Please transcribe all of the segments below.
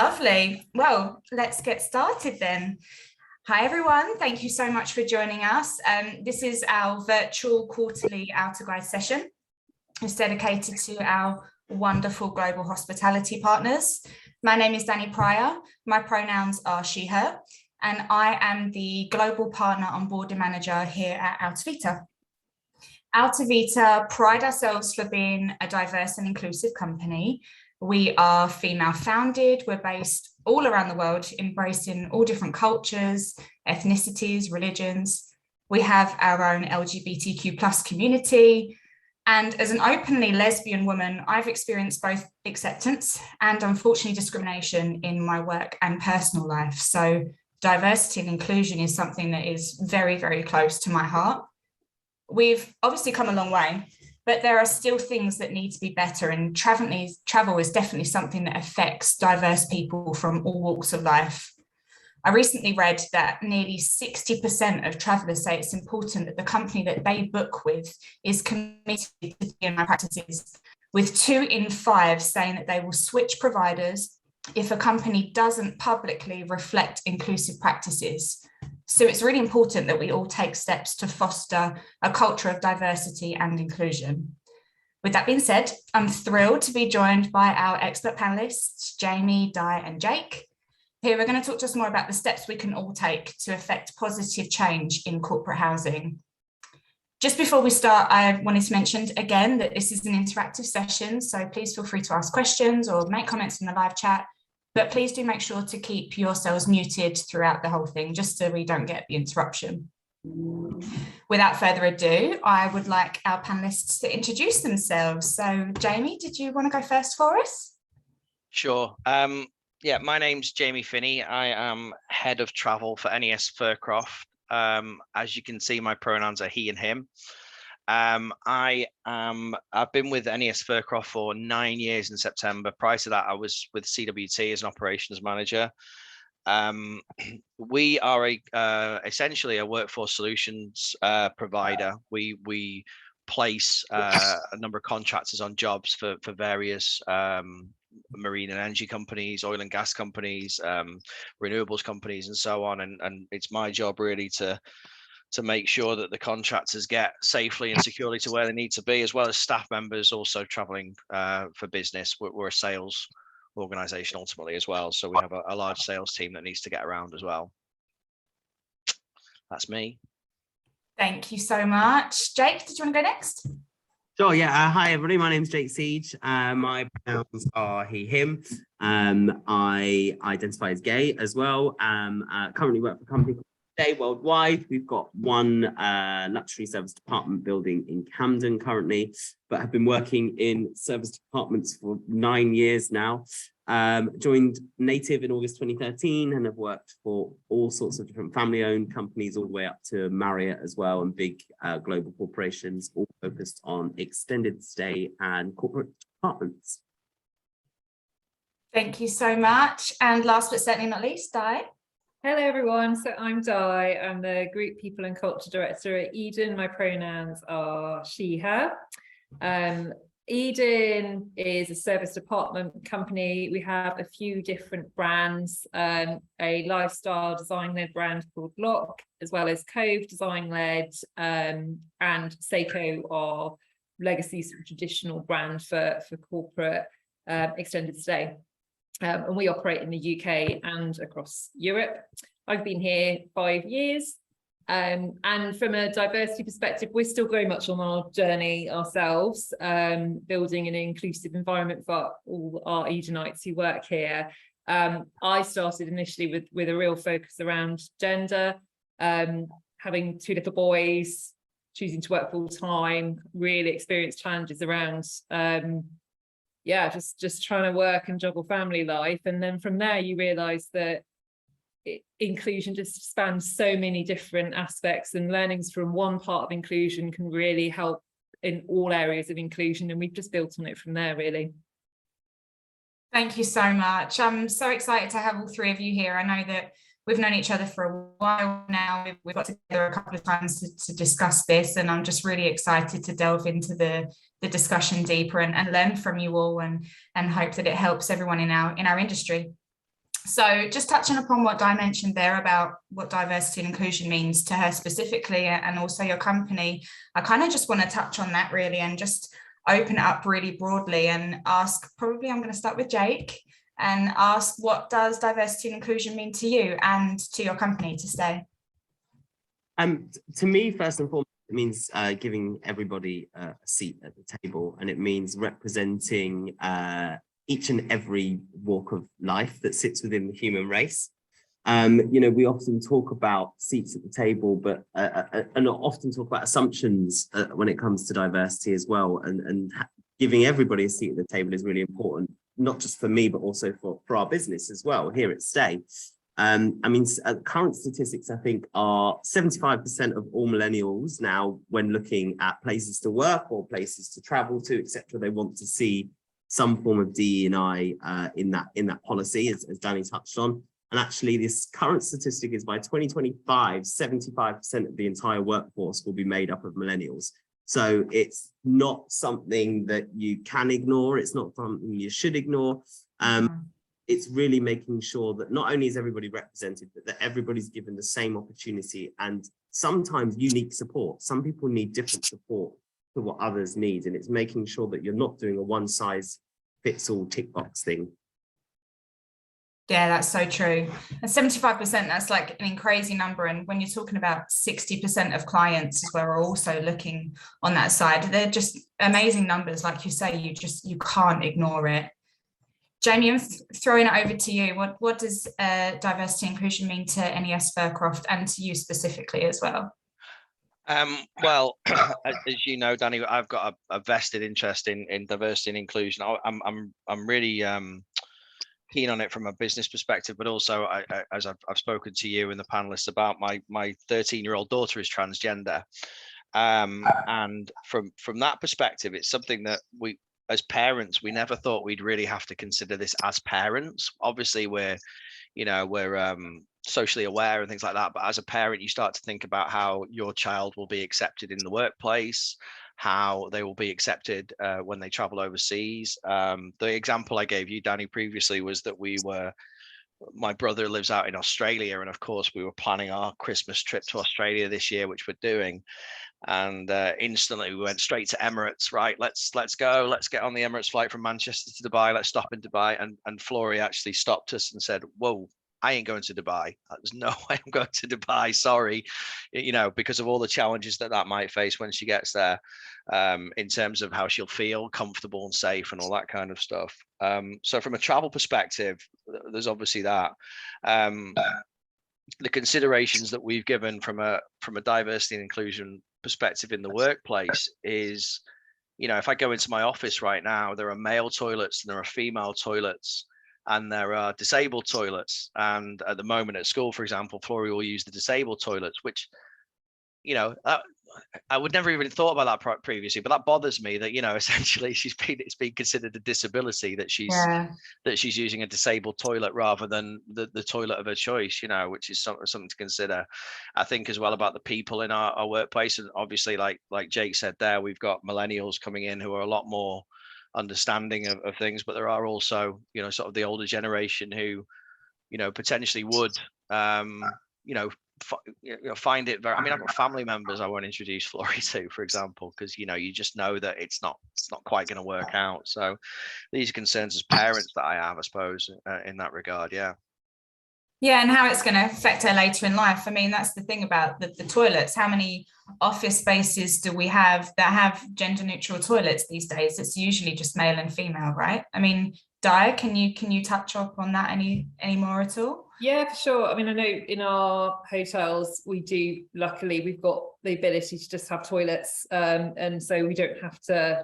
Lovely. Well, let's get started then. Hi, everyone. Thank you so much for joining us. This is our virtual quarterly AltoVita session. It's dedicated to our wonderful global hospitality partners. My name is Danielle Prior. My pronouns are she, her, and I am the Global Partner Onboarding Manager here at AltoVita. AltoVita pride ourselves for being a diverse and inclusive company. We are female founded. We're based all around the world, embracing all different cultures, ethnicities, religions. We have our own LGBTQ+ community. And as an openly lesbian woman, I've experienced both acceptance and unfortunately discrimination in my work and personal life. So diversity and inclusion is something that is very, very close to my heart. We've obviously come a long way, but there are still things that need to be better, and travel is definitely something that affects diverse people from all walks of life. I recently read that nearly 60% of travellers say it's important that the company that they book with is committed to D&I practices, with 2 in 5 saying that they will switch providers if a company doesn't publicly reflect inclusive practices. So it's really important that we all take steps to foster a culture of diversity and inclusion. With that being said, I'm thrilled to be joined by our expert panelists, Jamie, Di, and Jake. Here we're going to talk to us more about the steps we can all take to effect positive change in corporate housing. Just before we start, I wanted to mention again that this is an interactive session, so please feel free to ask questions or make comments in the live chat. But please do make sure to keep yourselves muted throughout the whole thing, just so we don't get the interruption. Without further ado, I would like our panelists to introduce themselves. So, Jamie, did you want to go first for us? Sure. Yeah, my name's Jamie Finney. I am head of travel for NES Fircroft. As you can see, my pronouns are he and him. I've been with NES Fircroft for 9 years in September. Prior to that, I was with CWT as an operations manager. We are essentially a workforce solutions provider. We place a number of contractors on jobs for various marine and energy companies, oil and gas companies, renewables companies, and so on. And it's my job really to make sure that the contractors get safely and securely to where they need to be, as well as staff members also traveling for business. We're a sales organization ultimately as well, so we have a large sales team that needs to get around as well. That's me. Thank you so much. Jake, did you want to go next? Sure, yeah. Hi, everybody. My name's Jake Seage. My pronouns are he, him. I identify as gay as well. Currently work for a company called worldwide. We've got one luxury service department building in Camden currently, but have been working in service departments for 9 years now. Joined Native in August 2013 and have worked for all sorts of different family-owned companies all the way up to Marriott as well, and big global corporations, all focused on extended stay and corporate apartments. Thank you so much. And last but certainly not least, Di. Hello everyone, so I'm Di. I'm the Group People and Culture Director at edyn. My pronouns are she, her. edyn is a service department company. We have a few different brands, a lifestyle design-led brand called Lock, as well as Cove design-led, and Seiko, our legacy sort of traditional brand for corporate extended stay. And we operate in the UK and across Europe. I've been here 5 years. And from a diversity perspective, we're still very much on our journey ourselves, building an inclusive environment for all our Edynites who work here. I started initially with a real focus around gender, having 2 little boys, choosing to work full time, really experienced challenges around just trying to work and juggle family life. And then from there, you realise that inclusion just spans so many different aspects, and learnings from one part of inclusion can really help in all areas of inclusion. And we've just built on it from there, really. Thank you so much. I'm so excited to have all 3 of you here. I know that we've known each other for a while now. We've got together a couple of times to discuss this, and I'm just really excited to delve into the discussion deeper and learn from you all, and hope that it helps everyone in our industry. So just touching upon what Di mentioned there about what diversity and inclusion means to her specifically, and also your company, I kind of just want to touch on that really and just open it up really broadly and ask, probably I'm going to start with Jake and ask, what does diversity and inclusion mean to you and to your company to stay? To me, first and foremost, it means giving everybody a seat at the table, and it means representing each and every walk of life that sits within the human race. You know, we often talk about seats at the table, but and often talk about assumptions when it comes to diversity as well. And giving everybody a seat at the table is really important, not just for me, but also for our business as well here at Stay. I mean, current statistics, I think, are 75% of all millennials now, when looking at places to work or places to travel to, etc., they want to see some form of DE&I in that policy, as Danny touched on. And actually, this current statistic is by 2025, 75% of the entire workforce will be made up of millennials. So it's not something that you can ignore. It's not something you should ignore. It's really making sure that not only is everybody represented, but that everybody's given the same opportunity and sometimes unique support. Some people need different support to what others need. And it's making sure that you're not doing a one-size-fits-all tick box thing. Yeah, that's so true. And 75%, that's like an crazy number. And when you're talking about 60% of clients as well are also looking on that side, they're just amazing numbers. Like you say, you can't ignore it. Jamie, I'm throwing it over to you. What does diversity and inclusion mean to NES Fircroft and to you specifically as well? Well, as you know, Danny, I've got a vested interest in diversity and inclusion. I'm really keen on it from a business perspective, but also as I've spoken to you and the panelists about, my 13-year-old daughter is transgender, and from that perspective, it's something that we, as parents, we never thought we'd really have to consider this as parents. Obviously, we're socially aware and things like that, but as a parent, you start to think about how your child will be accepted in the workplace, how they will be accepted when they travel overseas. The example I gave you, Danny, previously was that my brother lives out in Australia, and of course we were planning our Christmas trip to Australia this year, which we're doing. And instantly we went straight to Emirates. Right, let's go, let's get on the Emirates flight from Manchester to Dubai, let's stop in Dubai. And Flory actually stopped us and said, whoa, I ain't going to Dubai. There's no way I'm going to Dubai, sorry, you know, because of all the challenges that might face when she gets there, in terms of how she'll feel comfortable and safe and all that kind of stuff. So from a travel perspective, there's obviously that. The considerations that we've given from a diversity and inclusion perspective in the workplace is, you know, if I go into my office right now, there are male toilets and there are female toilets and there are disabled toilets. And at the moment at school, for example, Flory will use the disabled toilets, which, you know, I would never even thought about that previously, but that bothers me that, you know, essentially it's been considered a disability that she's using a disabled toilet rather than the toilet of her choice, you know, which is something to consider. I think as well about the people in our workplace, and obviously like Jake said there, we've got millennials coming in who are a lot more understanding of things, but there are also, you know, sort of the older generation who, you know, potentially would, you know, find it very, I mean, I've got family members I won't introduce Flory to, for example, because, you know, you just know that it's not quite going to work out. So these are concerns as parents that I have, I suppose, in that regard. Yeah, and how it's going to affect her later in life. I mean, that's the thing about the toilets. How many office spaces do we have that have gender neutral toilets these days? It's usually just male and female, right? I mean, Di, can you touch up on that any more at all? Yeah, for sure. I mean, I know in our hotels, luckily we've got the ability to just have toilets. And so we don't have to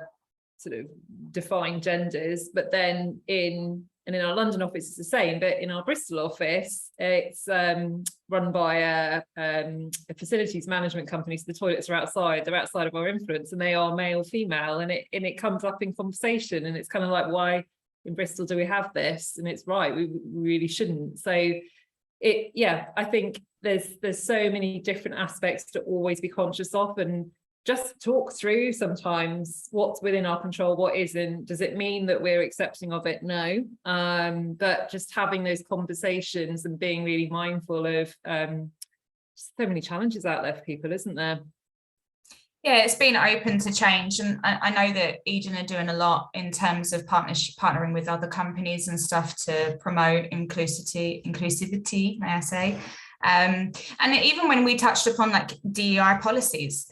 sort of define genders, but then in our London office it's the same, but in our Bristol office, it's run by a facilities management company. So the toilets are outside, they're outside of our influence, and they are male, female, and it comes up in conversation, and it's kind of like, why in Bristol do we have this? And it's right, we really shouldn't. So I think there's so many different aspects to always be conscious of, and just talk through sometimes what's within our control, what isn't. Does it mean that we're accepting of it? No. But just having those conversations and being really mindful of so many challenges out there for people, isn't there? Yeah, it's been open to change, and I know that Edyn are doing a lot in terms of partnering with other companies and stuff to promote inclusivity, may I say. And even when we touched upon like DEI policies,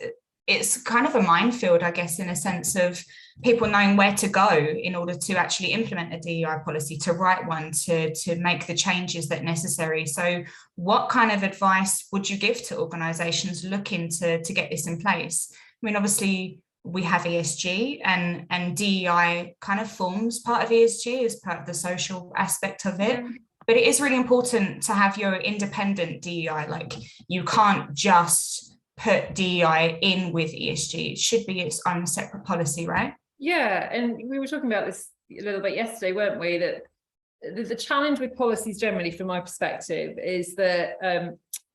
it's kind of a minefield, I guess, in a sense of people knowing where to go in order to actually implement a DEI policy, to write one, to make the changes that are necessary. So what kind of advice would you give to organisations looking to get this in place? I mean, obviously, we have ESG and DEI kind of forms part of ESG as part of the social aspect of it. But it is really important to have your independent DEI. Like, you can't just put DEI in with ESG. It should be its own separate policy, right? Yeah, and we were talking about this a little bit yesterday, weren't we? That the challenge with policies generally, from my perspective, is that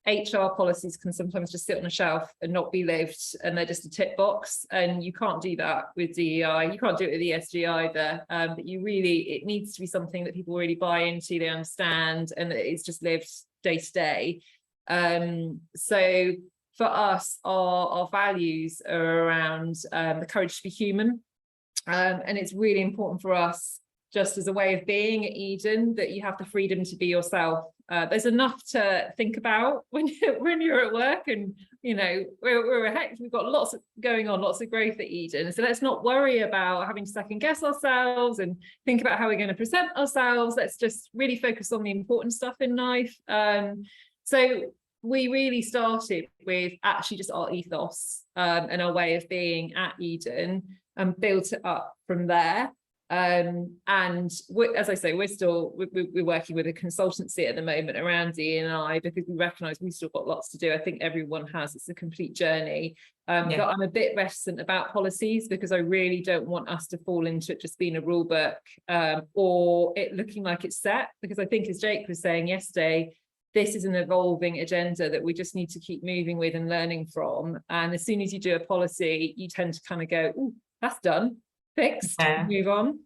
HR policies can sometimes just sit on a shelf and not be lived, and they're just a tick box. And you can't do that with DEI. You can't do it with ESG either. But it needs to be something that people really buy into, they understand, and that it's just lived day to day. So for us, our values are around the courage to be human. And it's really important for us, just as a way of being at Edyn, that you have the freedom to be yourself. There's enough to think about when you're at work, and we've got lots going on, lots of growth at Edyn. So let's not worry about having to second guess ourselves and think about how we're going to present ourselves. Let's just really focus on the important stuff in life. So we really started with actually just our ethos and our way of being at Edyn, and built it up from there. And as I say, we're working with a consultancy at the moment around D&I, because we recognise we've still got lots to do. I think everyone has. It's a complete journey. But I'm a bit reticent about policies, because I really don't want us to fall into it just being a rule book or it looking like it's set. Because I think, as Jake was saying yesterday, this is an evolving agenda that we just need to keep moving with and learning from. And as soon as you do a policy, you tend to kind of go, "Ooh, that's done, fixed, move on."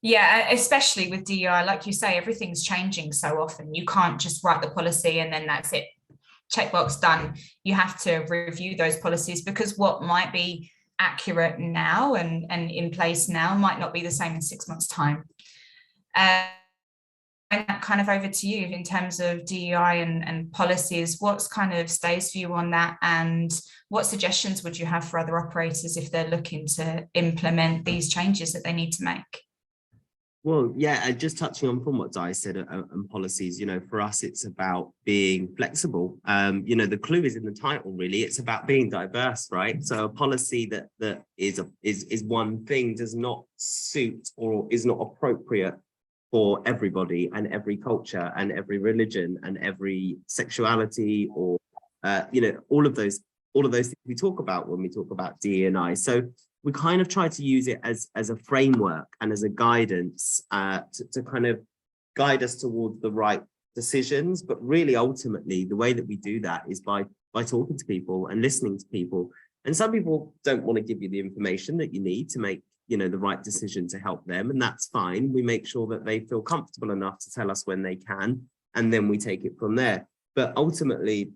Yeah, especially with DEI, like you say, everything's changing so often. You can't just write the policy and then that's it, checkbox done. You have to review those policies, because what might be accurate now and in place now might not be the same in 6 months' time. And that kind of over to you in terms of DEI and policies. What's kind of Stay's view on that, and what suggestions would you have for other operators if they're looking to implement these changes that they need to make? Well, yeah, just touching on from what Di said and policies, for us, it's about being flexible. The clue is in the title, really. It's about being diverse, right? So a policy that is one thing does not suit or is not appropriate for everybody and every culture and every religion and every sexuality, or all of those things we talk about when we talk about DE&I. So we kind of try to use it as a framework and as a guidance to kind of guide us towards the right decisions. But really, ultimately, the way that we do that is by talking to people and listening to people. And some people don't want to give you the information that you need to make the right decision to help them, and that's fine. We make sure that they feel comfortable enough to tell us when they can, and then we take it from there. But ultimately,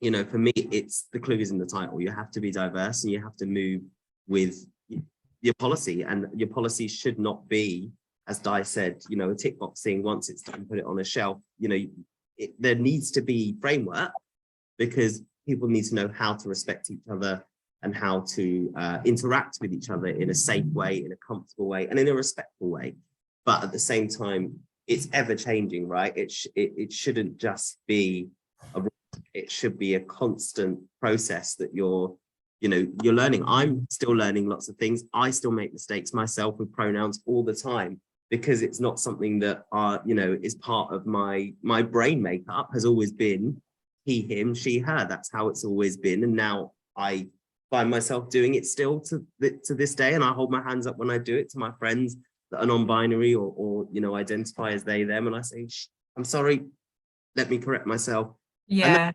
for me, it's the clue is in the title. You have to be diverse, and you have to move with your policy, and your policy should not be, as Di said, a tick box thing. Once it's done, put it on a shelf. There needs to be framework, because people need to know how to respect each other and how to interact with each other in a safe way, in a comfortable way, and in a respectful way. But at the same time, it's ever changing, right? It shouldn't just be it should be a constant process that you're learning. I'm still learning lots of things. I still make mistakes myself with pronouns all the time, because it's not something that is part of my brain makeup. Has always been he, him, she, her. That's how it's always been, and now I find myself doing it still to this day, and I hold my hands up when I do it to my friends that are non-binary or identify as they, them, and I say, "I'm sorry, let me correct myself." Yeah.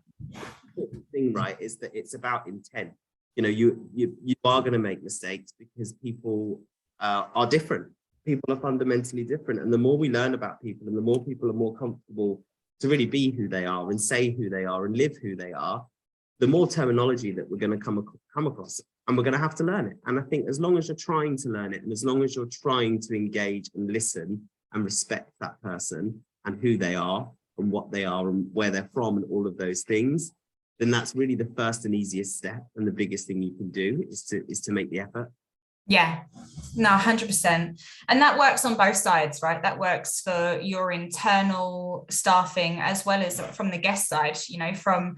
And the thing, right, is that it's about intent. you know, you are going to make mistakes because people are different. People are fundamentally different. And the more we learn about people and the more people are more comfortable to really be who they are and say who they are and live who they are, the more terminology that we're going to come across, and we're going to have to learn it. And I think as long as you're trying to learn it, and as long as you're trying to engage and listen and respect that person and who they are and what they are and where they're from and all of those things, then that's really the first and easiest step. And the biggest thing you can do is to make the effort. Yeah, no, 100%. And that works on both sides, right? That works for your internal staffing as well as from the guest side, you know, from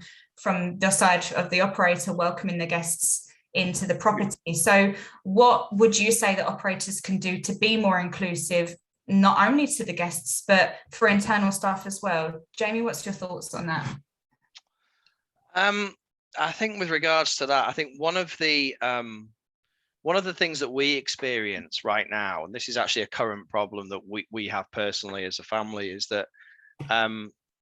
the side of the operator welcoming the guests into the property. So what would you say that operators can do to be more inclusive, not only to the guests, but for internal staff as well? Jamie, what's your thoughts on that? I think with regards to that, I think one of the things that we experience right now, and this is actually a current problem that we have personally as a family, is that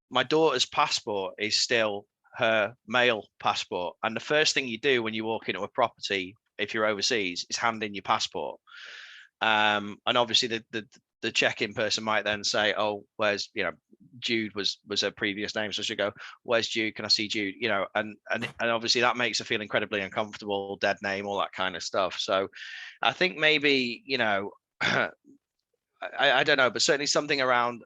my daughter's passport is still her male passport. And the first thing you do when you walk into a property, if you're overseas, is hand in your passport. And obviously the check-in person might then say, oh, where's, you know, Jude was her previous name, so she'll go, where's Jude, can I see Jude, you know, and obviously that makes her feel incredibly uncomfortable, dead name, all that kind of stuff. So I think maybe, you know, I don't know, but certainly something around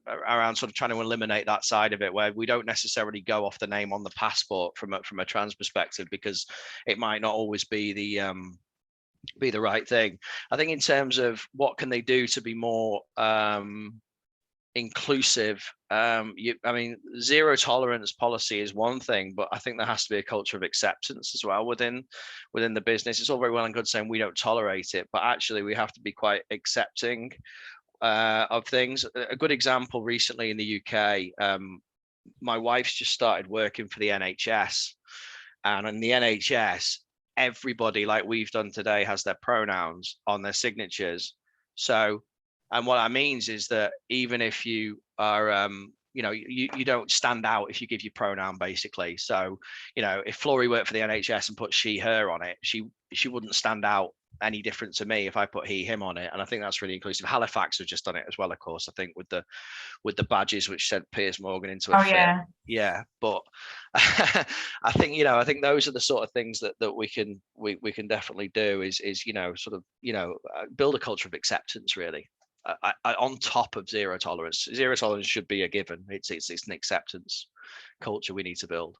sort of trying to eliminate that side of it, where we don't necessarily go off the name on the passport from a trans perspective, because it might not always be the right thing. I think in terms of what can they do to be more inclusive, I mean, zero tolerance policy is one thing, but I think there has to be a culture of acceptance as well within the business. It's all very well and good saying we don't tolerate it, but actually we have to be quite accepting of things. A good example recently in the UK, my wife's just started working for the NHS, and in the NHS, everybody, like we've done today, has their pronouns on their signatures. So, and what that means is that even if you are, you know, you don't stand out if you give your pronoun, basically. So, you know, if Flory worked for the NHS and put she, her on it, she wouldn't stand out any different to me if I put he, him on it. And I think that's really inclusive. Halifax have just done it as well, of course, I think with the badges which sent Piers Morgan into a fit. Yeah, but I think, you know, I think those are the sort of things that we can definitely do is you know, sort of, you know, build a culture of acceptance, really. On top of zero tolerance. Zero tolerance should be a given. It's an acceptance culture we need to build.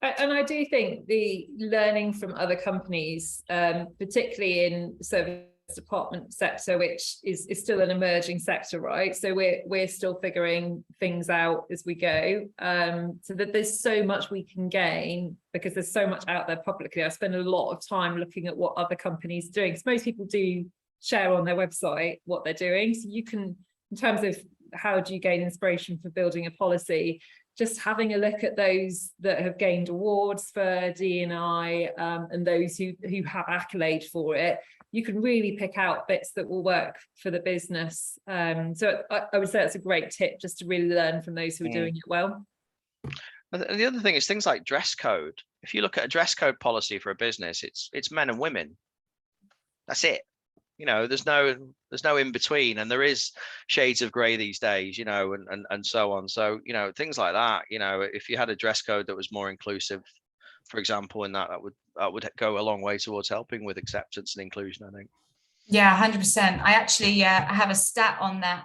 And I do think the learning from other companies, particularly in service department sector, which is still an emerging sector, right? So we're still figuring things out as we go. So that there's so much we can gain because there's so much out there publicly. I spend a lot of time looking at what other companies are doing, because most people do share on their website what they're doing. So you can, in terms of how do you gain inspiration for building a policy, just having a look at those that have gained awards for D&I and those who have accolade for it, you can really pick out bits that will work for the business. So I would say that's a great tip, just to really learn from those who are doing it well. And the other thing is things like dress code. If you look at a dress code policy for a business, it's men and women. That's it. You know, there's no in between, and there is shades of grey these days, you know, and so on. So, you know, things like that, you know, if you had a dress code that was more inclusive, for example, and that would go a long way towards helping with acceptance and inclusion, I think. Yeah, 100%. I actually I have a stat on that.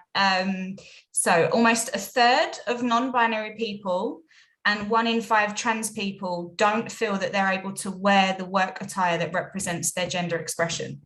So almost a third of non-binary people and 1 in 5 trans people don't feel that they're able to wear the work attire that represents their gender expression.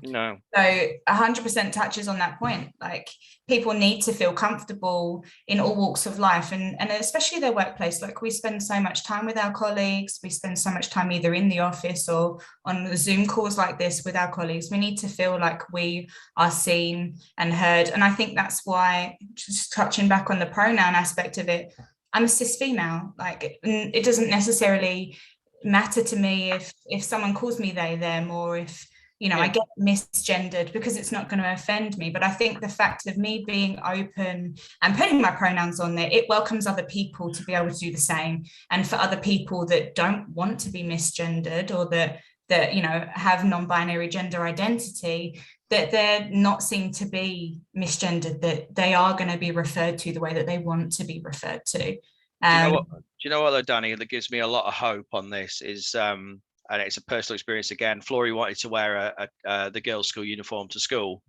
No. So 100% touches on that point. Like, people need to feel comfortable in all walks of life, and especially their workplace. Like, we spend so much time with our colleagues, we spend so much time either in the office or on the Zoom calls like this with our colleagues. We need to feel like we are seen and heard. And I think that's why, just touching back on the pronoun aspect of it, I'm a cis female. Like, it doesn't necessarily matter to me if someone calls me they, them, or if you know, Yeah. I get misgendered because it's not going to offend me. But I think the fact of me being open and putting my pronouns on there, it welcomes other people to be able to do the same. And for other people that don't want to be misgendered, or that you know, have non-binary gender identity, that they're not seen to be misgendered, that they are going to be referred to the way that they want to be referred to. Do you know what though, Danny, that gives me a lot of hope on this is, and it's a personal experience again, Flory wanted to wear the girls' school uniform to school.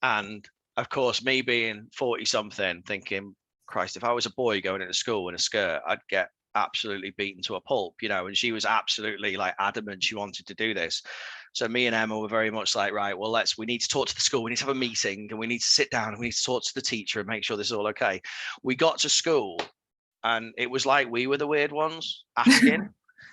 And of course, me being 40 something, thinking, Christ, if I was a boy going into school in a skirt, I'd get absolutely beaten to a pulp, you know. And she was absolutely like adamant she wanted to do this. So me and Emma were very much like, right, well, we need to talk to the school, we need to have a meeting, and we need to sit down and we need to talk to the teacher and make sure this is all okay. We got to school and it was like we were the weird ones asking.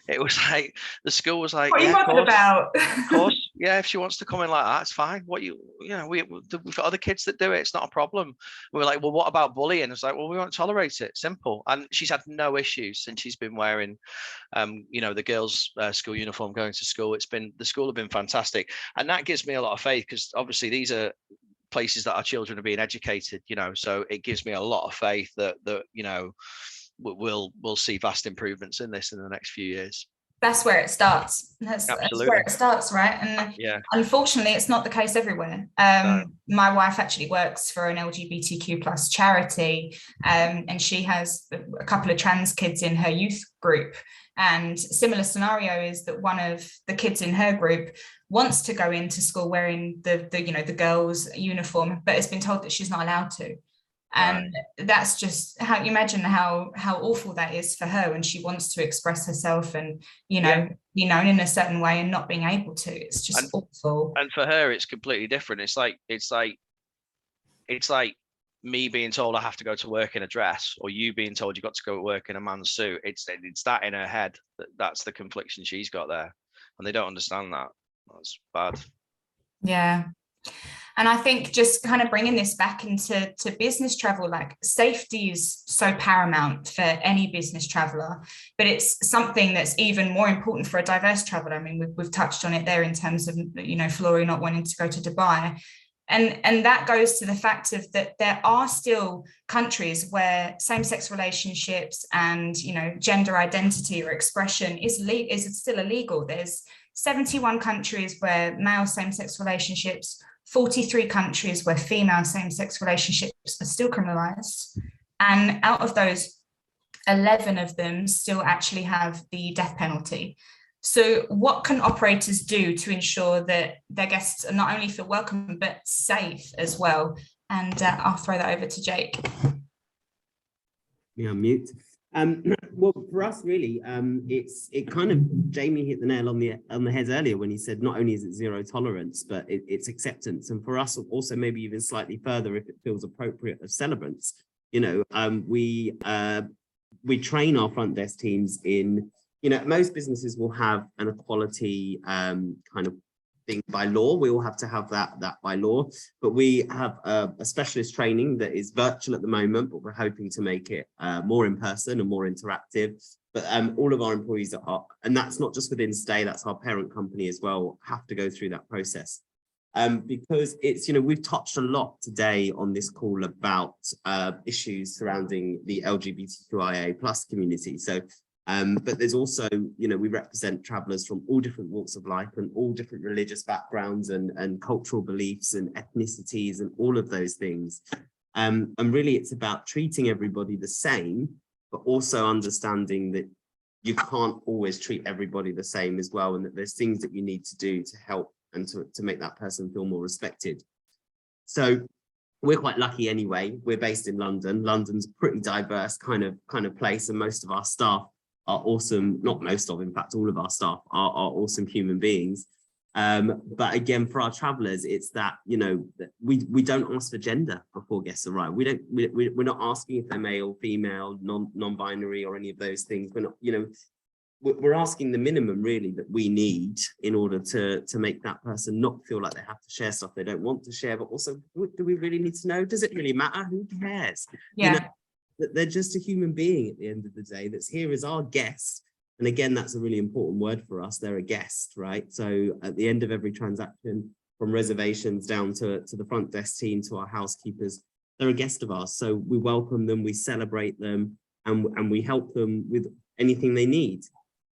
It was like the school was like, what are you talking about? Of course, yeah. If she wants to come in like that, it's fine. You know, we've got other kids that do it. It's not a problem. We were like, well, what about bullying? It's like, well, we won't tolerate it. Simple. And she's had no issues since she's been wearing, you know, the girls' school uniform going to school. The school have been fantastic, and that gives me a lot of faith, because obviously these are places that our children are being educated. You know, so it gives me a lot of faith that you know, we'll see vast improvements in this in the next few years. That's where it starts. That's where it starts, right? And yeah, unfortunately, it's not the case everywhere. No. My wife actually works for an LGBTQ plus charity, and she has a couple of trans kids in her youth group. And similar scenario is that one of the kids in her group wants to go into school wearing the you know, the girls' uniform, but has been told that she's not allowed to. And that's just how you imagine how awful that is for her when she wants to express herself and, you know, be known in a certain way and not being able to. It's just awful. And for her, it's completely different. It's like me being told I have to go to work in a dress, or you being told you've got to go to work in a man's suit. It's that in her head, that's the confliction she's got there, and they don't understand that. That's bad. Yeah. And I think just kind of bringing this back into business travel, like safety is so paramount for any business traveler, but it's something that's even more important for a diverse traveler. I mean, we've touched on it there in terms of, you know, Flory not wanting to go to Dubai. And that goes to the fact of that there are still countries where same-sex relationships and, you know, gender identity or expression is still illegal. There's 71 countries where male same-sex relationships, 43 countries where female same-sex relationships are still criminalized. And out of those, 11 of them still actually have the death penalty. So what can operators do to ensure that their guests not only feel welcome, but safe as well? And I'll throw that over to Jake. Yeah, mute. Well, for us, really, it kind of, Jamie hit the nail on the head earlier when he said not only is it zero tolerance, but it's acceptance. And for us, also maybe even slightly further, if it feels appropriate, of celebrants. You know, we train our front desk teams in, you know, most businesses will have an equality kind of thing by law. We all have to have that by law, but we have a specialist training that is virtual at the moment, but we're hoping to make it more in person and more interactive. But all of our employees are, and that's not just within Stay, that's our parent company as well, have to go through that process. Because it's, you know, we've touched a lot today on this call about issues surrounding the LGBTQIA plus community. So but there's also, you know, we represent travellers from all different walks of life and all different religious backgrounds and cultural beliefs and ethnicities and all of those things. And really it's about treating everybody the same, but also understanding that you can't always treat everybody the same as well, and that there's things that you need to do to help and to make that person feel more respected. So we're quite lucky anyway. We're based in London. London's a pretty diverse kind of place, and most of our staff are awesome, not most of, in fact, all of our staff are awesome human beings. But again, for our travelers, it's that, you know, we don't ask for gender before guests arrive. We're not asking if they're male, female, non-binary or any of those things. We're not, you know, we're asking the minimum really that we need in order to make that person not feel like they have to share stuff they don't want to share, but also, do we really need to know? Does it really matter? Who cares? Yeah. You know, that they're just a human being at the end of the day that's here as our guest, And again, that's a really important word for us. They're a guest, right? So at the end of every transaction, from reservations down to the front desk team, to our housekeepers, they're a guest of ours. So we welcome them, we celebrate them, and we help them with anything they need.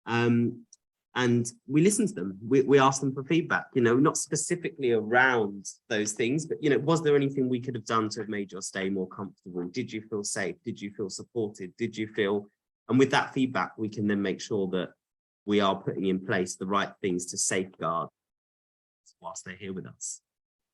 And we listen to them. We ask them for feedback, you know, not specifically around those things, but, you know, was there anything we could have done to have made your stay more comfortable? Did you feel safe? Did you feel supported? Did you feel, and with that feedback, we can then make sure that we are putting in place the right things to safeguard whilst they're here with us.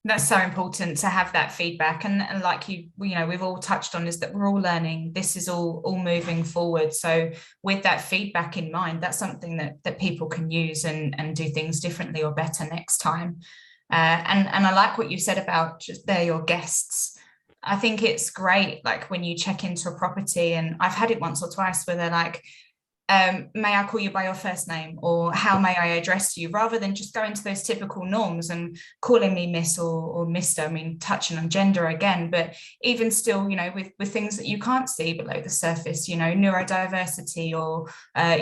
That's so important to have that feedback, and like you know, we've all touched on, is that we're all learning. This is all moving forward. So with that feedback in mind, that's something that people can use and do things differently or better next time. And I like what you said about just they're your guests. I think it's great, like when you check into a property, and I've had it once or twice where they're like, may I call you by your first name, or how may I address you, rather than just going to those typical norms and calling me miss or Mr. I mean, touching on gender again, but even still, you know, with things that you can't see below the surface, you know, neurodiversity or,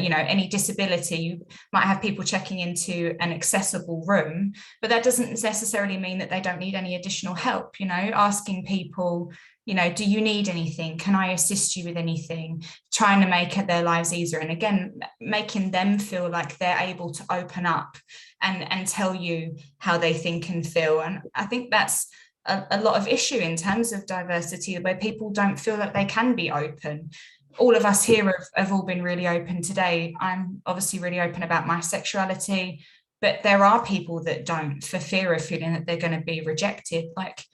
you know, any disability. You might have people checking into an accessible room, but that doesn't necessarily mean that they don't need any additional help, you know, asking people, you know, do you need anything? Can I assist you with anything? Trying to make their lives easier. And again, making them feel like they're able to open up and tell you how they think and feel. And I think that's a lot of issue in terms of diversity, where people don't feel that they can be open. All of us here have all been really open today. I'm obviously really open about my sexuality, but there are people that don't, for fear of feeling that they're going to be rejected. Like,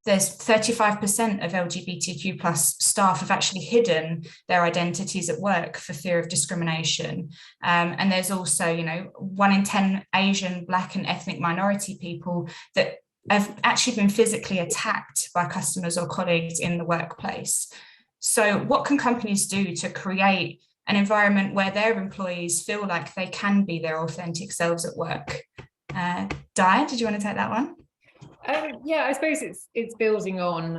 there's 35% of LGBTQ plus staff have actually hidden their identities at work for fear of discrimination. And there's also, you know, 1 in 10 Asian, Black and ethnic minority people that have actually been physically attacked by customers or colleagues in the workplace. So what can companies do to create an environment where their employees feel like they can be their authentic selves at work? Di, did you want to take that one? Yeah, I suppose it's building on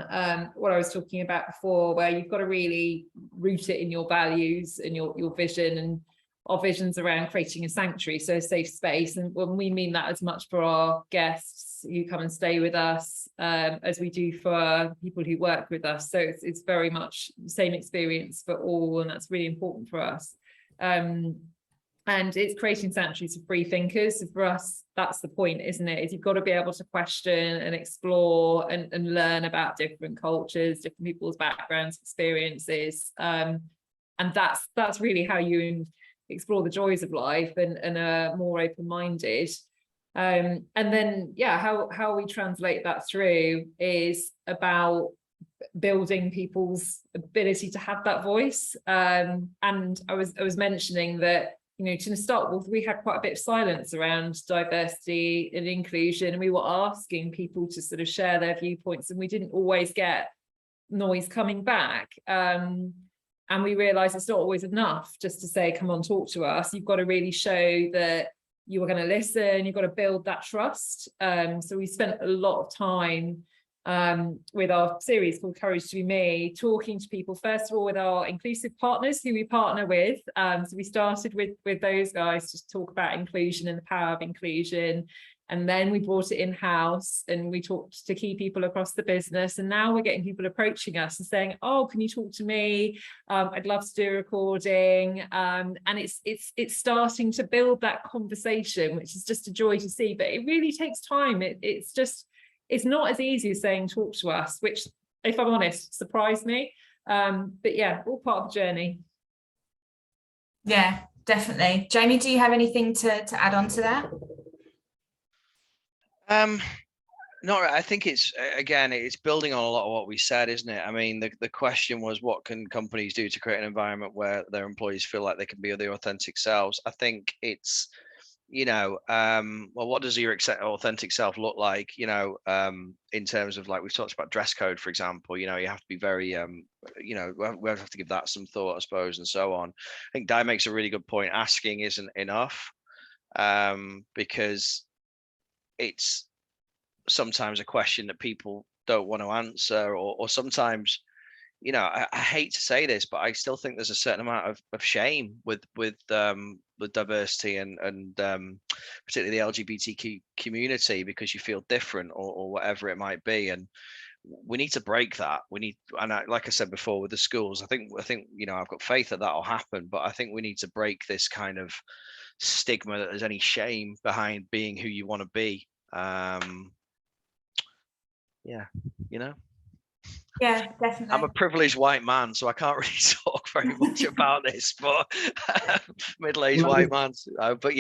what I was talking about before, where you've got to really root it in your values and your vision. And our vision's around creating a sanctuary, so a safe space. And when we mean that as much for our guests who come and stay with us as we do for people who work with us. So it's very much the same experience for all, and that's really important for us. And it's creating sanctuaries for free thinkers. So for us, that's the point, isn't it? Is you've got to be able to question and explore and learn about different cultures, different people's backgrounds, experiences. And that's really how you explore the joys of life and are more open-minded. And then, yeah, how we translate that through is about building people's ability to have that voice. And I was mentioning that, you know, to start with, we had quite a bit of silence around diversity and inclusion, and we were asking people to sort of share their viewpoints, and we didn't always get noise coming back. And we realised it's not always enough just to say, come on, talk to us. You've got to really show that you are going to listen. You've got to build that trust. So we spent a lot of time with our series called Courage to Be Me, talking to people, first of all, with our inclusive partners who we partner with. So we started with those guys to talk about inclusion and the power of inclusion. And then we brought it in-house and we talked to key people across the business. And now we're getting people approaching us and saying, oh, can you talk to me? I'd love to do a recording. And it's starting to build that conversation, which is just a joy to see. But it really takes time. It's not as easy as saying, talk to us, which, if I'm honest, surprised me. But yeah, all part of the journey. Yeah, definitely. Jamie, do you have anything to add on to that? No, I think it's building on a lot of what we said, isn't it? I mean, the question was, what can companies do to create an environment where their employees feel like they can be their authentic selves? I think it's, well, what does your authentic self look like? In terms of, like, we've talked about dress code, for example. You have to be very, we have to give that some thought, I suppose, and so on. I think Di makes a really good point. Asking isn't enough, because it's sometimes a question that people don't want to answer, or sometimes, I hate to say this, but I still think there's a certain amount of shame with with diversity and particularly the LGBTQ community because you feel different or whatever it might be. And we need to break that. Like I said before with the schools, I think I've got faith that that'll happen, but I think we need to break this kind of stigma that there's any shame behind being who you want to be. Yeah, definitely. I'm a privileged white man, so I can't really talk very much about this, but middle-aged white man. But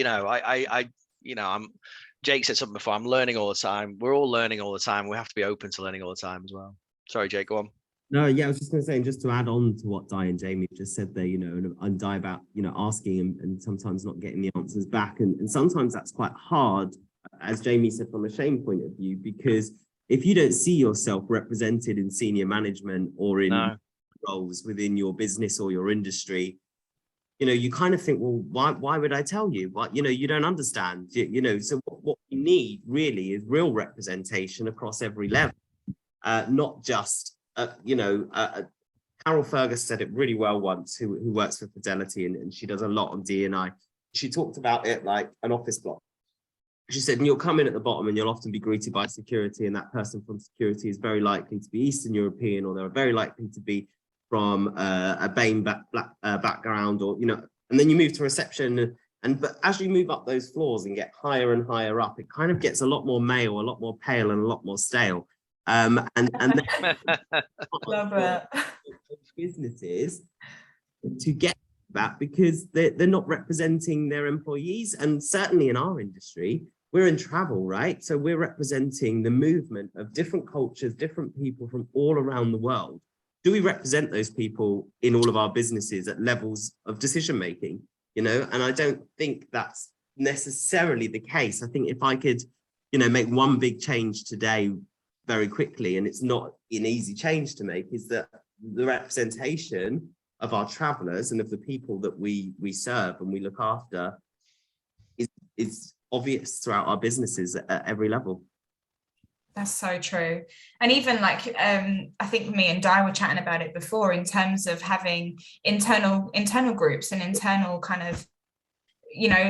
I'm. Jake said something before. I'm learning all the time. We're all learning all the time. We have to be open to learning all the time as well. Sorry, Jake, go on. No, yeah, I was just going to say, and just to add on to what Di and Jamie just said there, and Di about asking and sometimes not getting the answers back, and sometimes that's quite hard, as Jamie said, from a shame point of view, because if you don't see yourself represented in senior management or in roles within your business or your industry, you kind of think, well, why would I tell you? You don't understand. So what we need really is real representation across every level, not just, Carol Fergus said it really well once, who works for Fidelity, and she does a lot on D&I. She talked about it like an office block. She said, and you'll come in at the bottom and you'll often be greeted by security, and that person from security is very likely to be Eastern European, or they're very likely to be from a BAME background, or, and then you move to reception. But as you move up those floors and get higher and higher up, it kind of gets a lot more male, a lot more pale, and a lot more stale. And Love it. Businesses to get that, because they're not representing their employees. And certainly in our industry, we're in travel, right? So we're representing the movement of different cultures, different people from all around the world. Do we represent those people in all of our businesses at levels of decision making? And I don't think that's necessarily the case. I think if I could, make one big change today very quickly, and it's not an easy change to make, is that the representation of our travelers and of the people that we serve and we look after is obvious throughout our businesses at every level. That's so true. And even like, I think me and Di were chatting about it before, in terms of having internal groups and internal kind of,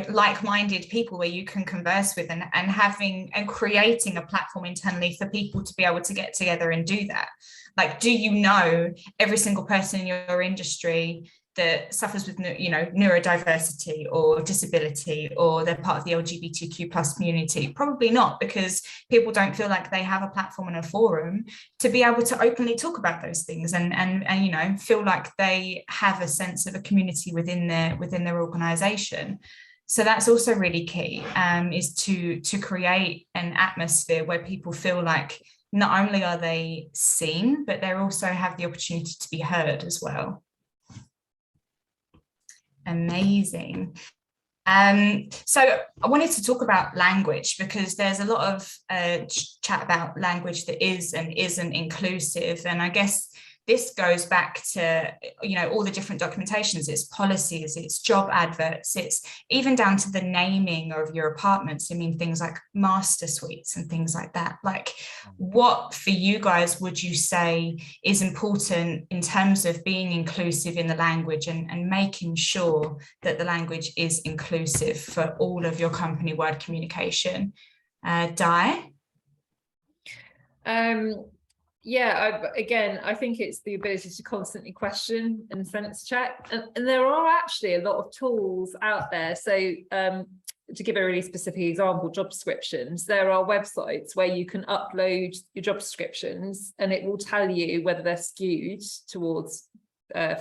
like-minded people where you can converse with, and having and creating a platform internally for people to be able to get together and do that. Like, do you know every single person in your industry that suffers with, neurodiversity or disability, or they're part of the LGBTQ plus community? Probably not, because people don't feel like they have a platform and a forum to be able to openly talk about those things and feel like they have a sense of a community within their organization. So that's also really key, is to create an atmosphere where people feel like not only are they seen, but they also have the opportunity to be heard as well. Amazing. So I wanted to talk about language, because there's a lot of chat about language that is and isn't inclusive. And I guess this goes back to, all the different documentations, it's policies, it's job adverts, it's even down to the naming of your apartments. I mean, things like master suites and things like that. Like, what for you guys would you say is important in terms of being inclusive in the language and making sure that the language is inclusive for all of your company-wide communication? Di? I think it's the ability to constantly question and sense check. And there are actually a lot of tools out there. So to give a really specific example, job descriptions, there are websites where you can upload your job descriptions and it will tell you whether they're skewed towards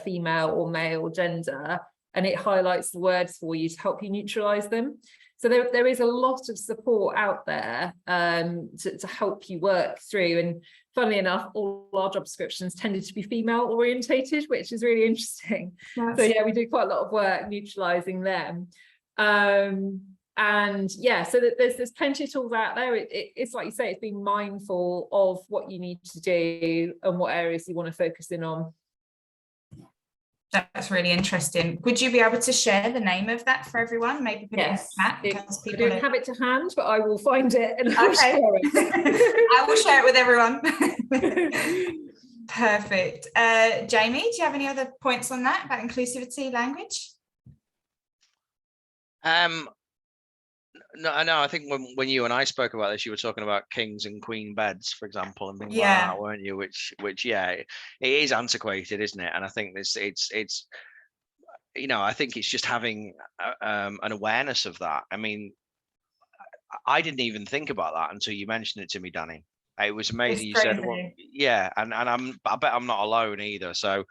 female or male gender, and it highlights the words for you to help you neutralize them. So there is a lot of support out there to help you work through. And funnily enough, all our job descriptions tended to be female orientated, which is really interesting. Yes. So yeah, we do quite a lot of work neutralizing them. So there's plenty of tools out there. It's like you say, it's being mindful of what you need to do and what areas you want to focus in on. That's really interesting. Would you be able to share the name of that for everyone? Maybe put it in the chat. I don't have it to hand, but I will find it and I'll share it. I will share it with everyone. Perfect. Jamie, do you have any other points on that about inclusivity language? No, I think when you and I spoke about this, you were talking about kings and queen beds, for example, and things like Yeah. that, weren't you? Which yeah, it is antiquated, isn't it? And I think it's I think it's just having an awareness of that. I mean, I didn't even think about that until you mentioned it to me, Danny. It was amazing. You said, well, yeah, and I bet I'm not alone either. So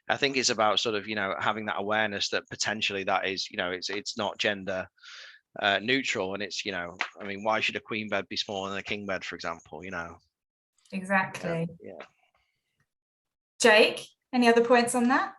I think it's about sort of, having that awareness that potentially that is, it's not gender neutral, and it's, I mean, why should a queen bed be smaller than a king bed, for example? Exactly. Yeah. Jake, any other points on that?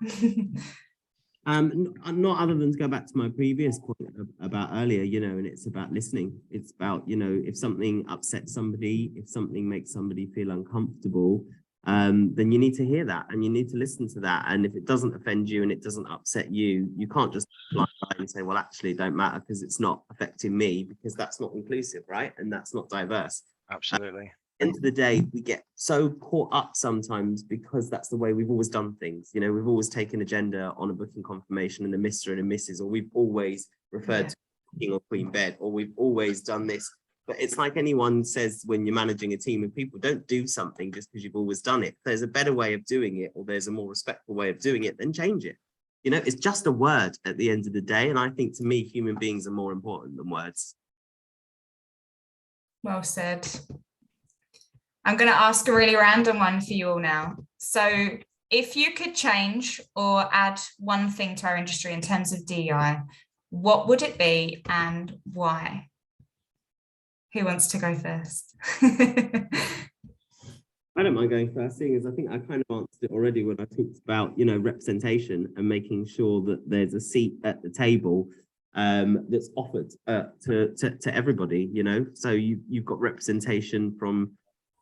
Not other than to go back to my previous point about earlier, and it's about listening. It's about, if something upsets somebody, if something makes somebody feel uncomfortable, then you need to hear that and you need to listen to that. And if it doesn't offend you and it doesn't upset you, you can't just blind eye and say, well, actually, it don't matter because it's not affecting me, because that's not inclusive, right? And that's not diverse. Absolutely. At the end of the day, we get so caught up sometimes because that's the way we've always done things. We've always taken a gender on a booking confirmation and a Mr. and a Mrs., or we've always referred to king or queen bed, or we've always done this. But it's like anyone says when you're managing a team of people, don't do something just because you've always done it. If there's a better way of doing it, or there's a more respectful way of doing it, then change it. It's just a word at the end of the day. And I think, to me, human beings are more important than words. Well said. I'm going to ask a really random one for you all now. So if you could change or add one thing to our industry in terms of DEI, what would it be and why? Who wants to go first? I don't mind going first, seeing as I think I kind of answered it already when I talked about, representation and making sure that there's a seat at the table that's offered to everybody, So you've got representation from,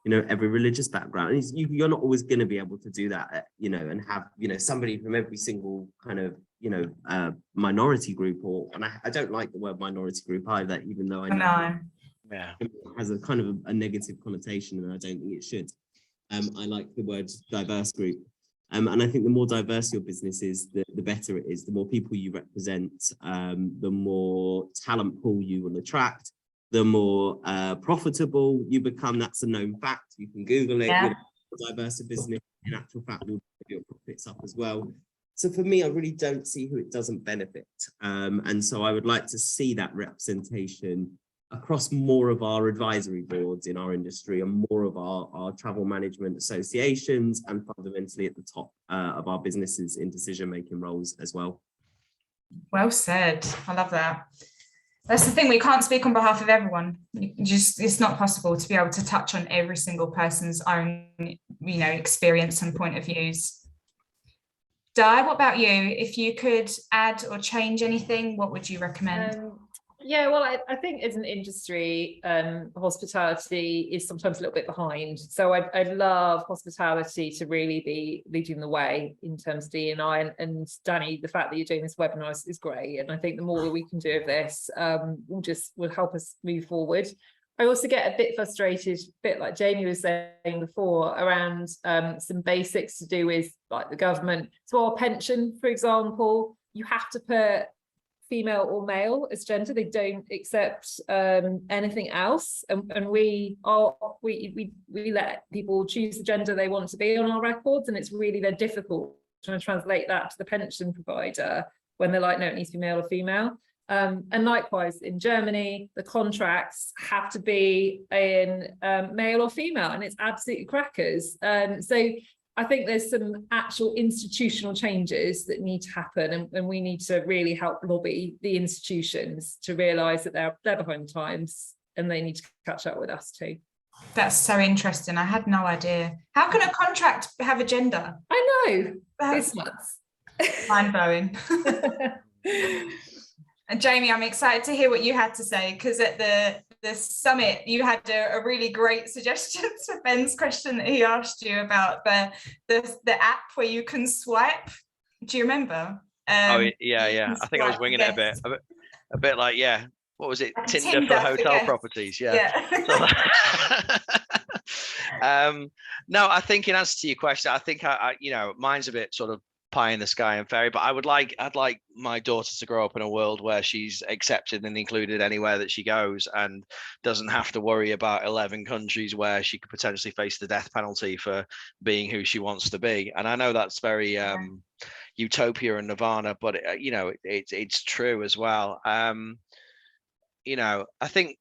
every religious background. You're not always going to be able to do that, and have, somebody from every single kind of, minority group, and I don't like the word minority group either, even though I know. Yeah, it has a kind of a negative connotation, and I don't think it should. I like the word diverse group. And I think the more diverse your business is, the better it is. The more people you represent, the more talent pool you will attract, the more profitable you become. That's a known fact. You can Google it. Yeah. Diverse business, in actual fact, will get your profits up as well. So for me, I really don't see who it doesn't benefit. And so I would like to see that representation across more of our advisory boards in our industry, and more of our travel management associations, and fundamentally at the top of our businesses in decision-making roles as well. Well said. I love that. That's the thing, we can't speak on behalf of everyone. It's not possible to be able to touch on every single person's own, experience and point of views. Di, what about you? If you could add or change anything, what would you recommend? Yeah, well, I think as an industry, hospitality is sometimes a little bit behind. So I'd love hospitality to really be leading the way in terms of D&I. And Danny, the fact that you're doing this webinar is great. And I think the more that we can do of this will help us move forward. I also get a bit frustrated, a bit like Jamie was saying before, around some basics to do with like the government. So our pension, for example, you have to put female or male as gender. They don't accept anything else, and we let people choose the gender they want to be on our records, and it's really then difficult trying to translate that to the pension provider when they're like, no, it needs to be male or female. And likewise in Germany, the contracts have to be in male or female, and it's absolutely crackers. So I think there's some actual institutional changes that need to happen, and we need to really help lobby the institutions to realise that they're behind the times and they need to catch up with us too. That's so interesting. I had no idea. How can a contract have a gender? I know. It's nuts. Mind-blowing. And Jamie, I'm excited to hear what you had to say, because at the summit you had a really great suggestion to Ben's question that he asked you about the app where you can swipe. Do you remember? Yeah. I think I was winging it a bit like, what was it? Tinder for hotel properties. Yeah. No, I think in answer to your question, I think I mine's a bit sort of pie in the sky and fairy, but I'd like my daughter to grow up in a world where she's accepted and included anywhere that she goes, and doesn't have to worry about 11 countries where she could potentially face the death penalty for being who she wants to be. And I know that's very utopia and nirvana, but it's true as well. I think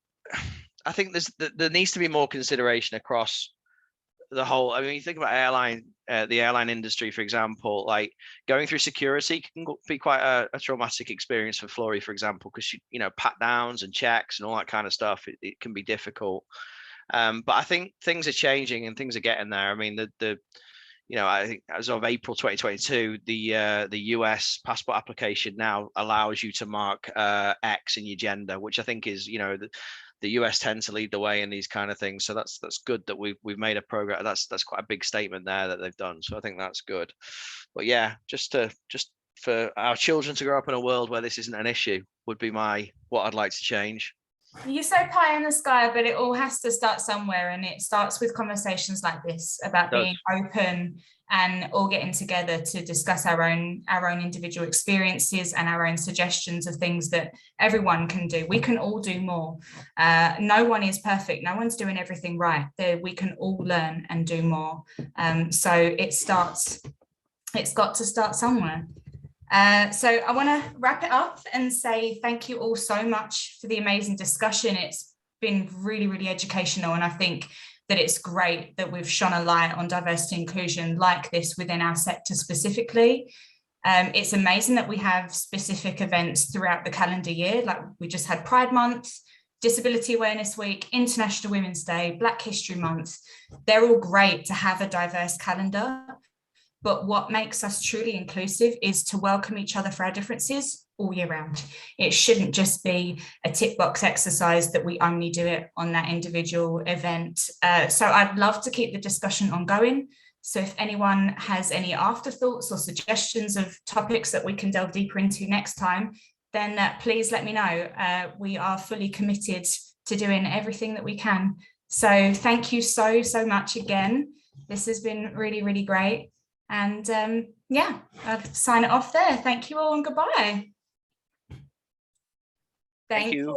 there needs to be more consideration across the whole. I mean, you think about the airline industry, for example, like going through security can be quite a traumatic experience for Flory, for example, because pat downs and checks and all that kind of stuff. It can be difficult. But I think things are changing and things are getting there. I mean, I think as of April 2022, the US passport application now allows you to mark X in your gender, which I think is, the US tend to lead the way in these kind of things. So that's good that we've made a progress. That's quite a big statement there that they've done. So I think that's good. But yeah, just for our children to grow up in a world where this isn't an issue would be what I'd like to change. You say pie in the sky, but it all has to start somewhere, and it starts with conversations like this about being open and all getting together to discuss our own individual experiences and our own suggestions of things that everyone can do. We can all do more. No one is perfect. No one's doing everything right. We can all learn and do more. So it's got to start somewhere. So I want to wrap it up and say thank you all so much for the amazing discussion. It's been really, really educational, and I think that it's great that we've shone a light on diversity and inclusion like this within our sector specifically. It's amazing that we have specific events throughout the calendar year, like we just had Pride Month, Disability Awareness Week, International Women's Day, Black History Month. They're all great to have a diverse calendar. But what makes us truly inclusive is to welcome each other for our differences all year round. It shouldn't just be a tick box exercise that we only do it on that individual event. So I'd love to keep the discussion ongoing. So if anyone has any afterthoughts or suggestions of topics that we can delve deeper into next time, then please let me know. We are fully committed to doing everything that we can. So thank you so much again. This has been really, really great. And I'll sign it off there. Thank you all and goodbye. Thank you.